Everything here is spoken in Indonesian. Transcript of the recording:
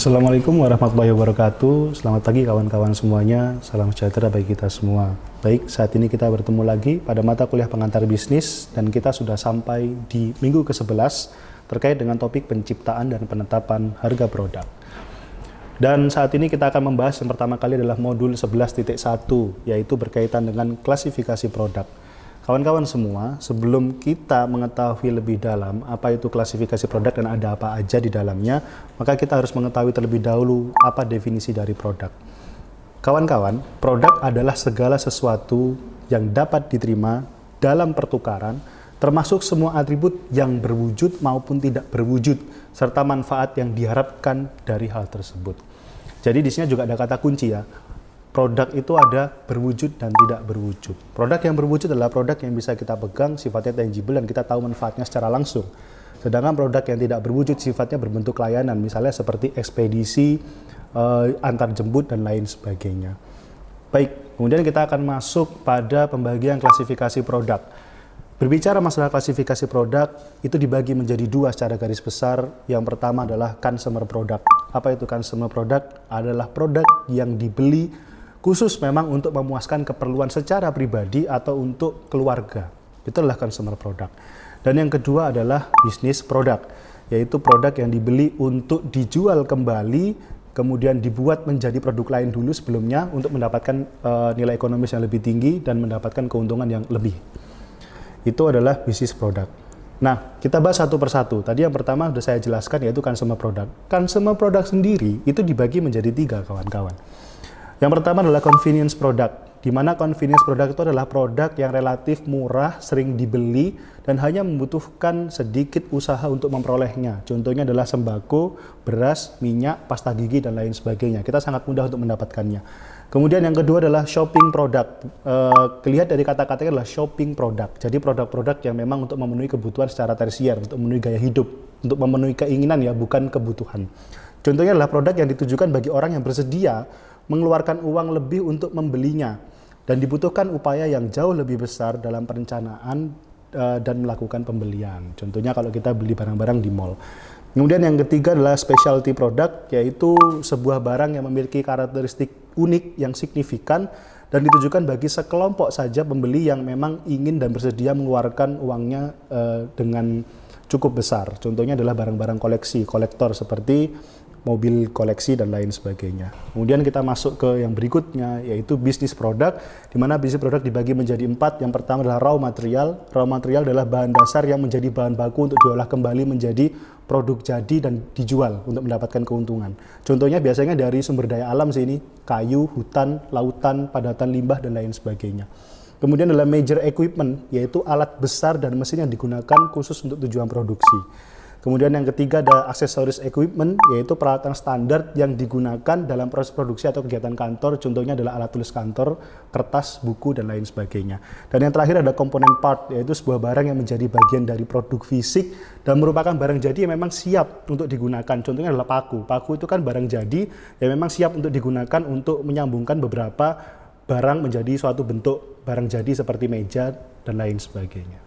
Assalamualaikum warahmatullahi wabarakatuh. Selamat pagi kawan-kawan semuanya. Salam sejahtera bagi kita semua. Baik, saat ini kita bertemu lagi pada mata kuliah pengantar bisnis dan kita sudah sampai di minggu ke-11 terkait dengan topik penciptaan dan penetapan harga produk. Dan saat ini kita akan membahas yang pertama kali adalah modul 11.1, yaitu berkaitan dengan klasifikasi produk. Kawan-kawan semua, sebelum kita mengetahui lebih dalam apa itu klasifikasi produk dan ada apa aja di dalamnya, maka kita harus mengetahui terlebih dahulu apa definisi dari produk. Kawan-kawan, produk adalah segala sesuatu yang dapat diterima dalam pertukaran, termasuk semua atribut yang berwujud maupun tidak berwujud, serta manfaat yang diharapkan dari hal tersebut. Jadi di sini juga ada kata kunci ya. Produk itu ada berwujud dan tidak berwujud. Produk yang berwujud adalah produk yang bisa kita pegang, sifatnya tangible dan kita tahu manfaatnya secara langsung. Sedangkan produk yang tidak berwujud sifatnya berbentuk layanan, misalnya seperti ekspedisi, antar jemput dan lain sebagainya. Baik, kemudian kita akan masuk pada pembagian klasifikasi produk. Berbicara masalah klasifikasi produk, itu dibagi menjadi dua secara garis besar. Yang pertama adalah consumer product. Apa itu consumer product? Adalah produk yang dibeli khusus memang untuk memuaskan keperluan secara pribadi atau untuk keluarga. Itu adalah consumer product. Dan yang kedua adalah business product, yaitu produk yang dibeli untuk dijual kembali, kemudian dibuat menjadi produk lain dulu sebelumnya untuk mendapatkan nilai ekonomis yang lebih tinggi dan mendapatkan keuntungan yang lebih. Itu adalah business product. Nah, kita bahas satu persatu. Tadi yang pertama sudah saya jelaskan, yaitu consumer product. Consumer product sendiri itu dibagi menjadi tiga, kawan-kawan. Yang pertama adalah convenience product, di mana convenience product itu adalah produk yang relatif murah, sering dibeli, dan hanya membutuhkan sedikit usaha untuk memperolehnya. Contohnya adalah sembako, beras, minyak, pasta gigi, dan lain sebagainya. Kita sangat mudah untuk mendapatkannya. Kemudian yang kedua adalah shopping product. Kelihatan dari kata-katanya adalah shopping product. Jadi produk-produk yang memang untuk memenuhi kebutuhan secara tersier, untuk memenuhi gaya hidup, untuk memenuhi keinginan ya, bukan kebutuhan. Contohnya adalah produk yang ditujukan bagi orang yang bersedia mengeluarkan uang lebih untuk membelinya dan dibutuhkan upaya yang jauh lebih besar dalam perencanaan dan melakukan pembelian. Contohnya kalau kita beli barang-barang di mall. Kemudian yang ketiga adalah specialty product, yaitu sebuah barang yang memiliki karakteristik unik yang signifikan dan ditujukan bagi sekelompok saja pembeli yang memang ingin dan bersedia mengeluarkan uangnya dengan cukup besar. Contohnya adalah barang-barang koleksi, kolektor seperti mobil koleksi dan lain sebagainya. Kemudian kita masuk ke yang berikutnya, yaitu bisnis produk, di mana bisnis produk dibagi menjadi 4. Yang pertama adalah raw material. Raw material adalah bahan dasar yang menjadi bahan baku untuk diolah kembali menjadi produk jadi dan dijual untuk mendapatkan keuntungan. Contohnya biasanya dari sumber daya alam sini, kayu, hutan, lautan, padatan limbah, dan lain sebagainya. Kemudian adalah major equipment, yaitu alat besar dan mesin yang digunakan khusus untuk tujuan produksi. Kemudian yang ketiga ada aksesoris equipment, yaitu peralatan standar yang digunakan dalam proses produksi atau kegiatan kantor. Contohnya adalah alat tulis kantor, kertas, buku, dan lain sebagainya. Dan yang terakhir ada komponen part, yaitu sebuah barang yang menjadi bagian dari produk fisik dan merupakan barang jadi yang memang siap untuk digunakan. Contohnya adalah paku. Paku itu kan barang jadi yang memang siap untuk digunakan untuk menyambungkan beberapa barang menjadi suatu bentuk barang jadi seperti meja dan lain sebagainya.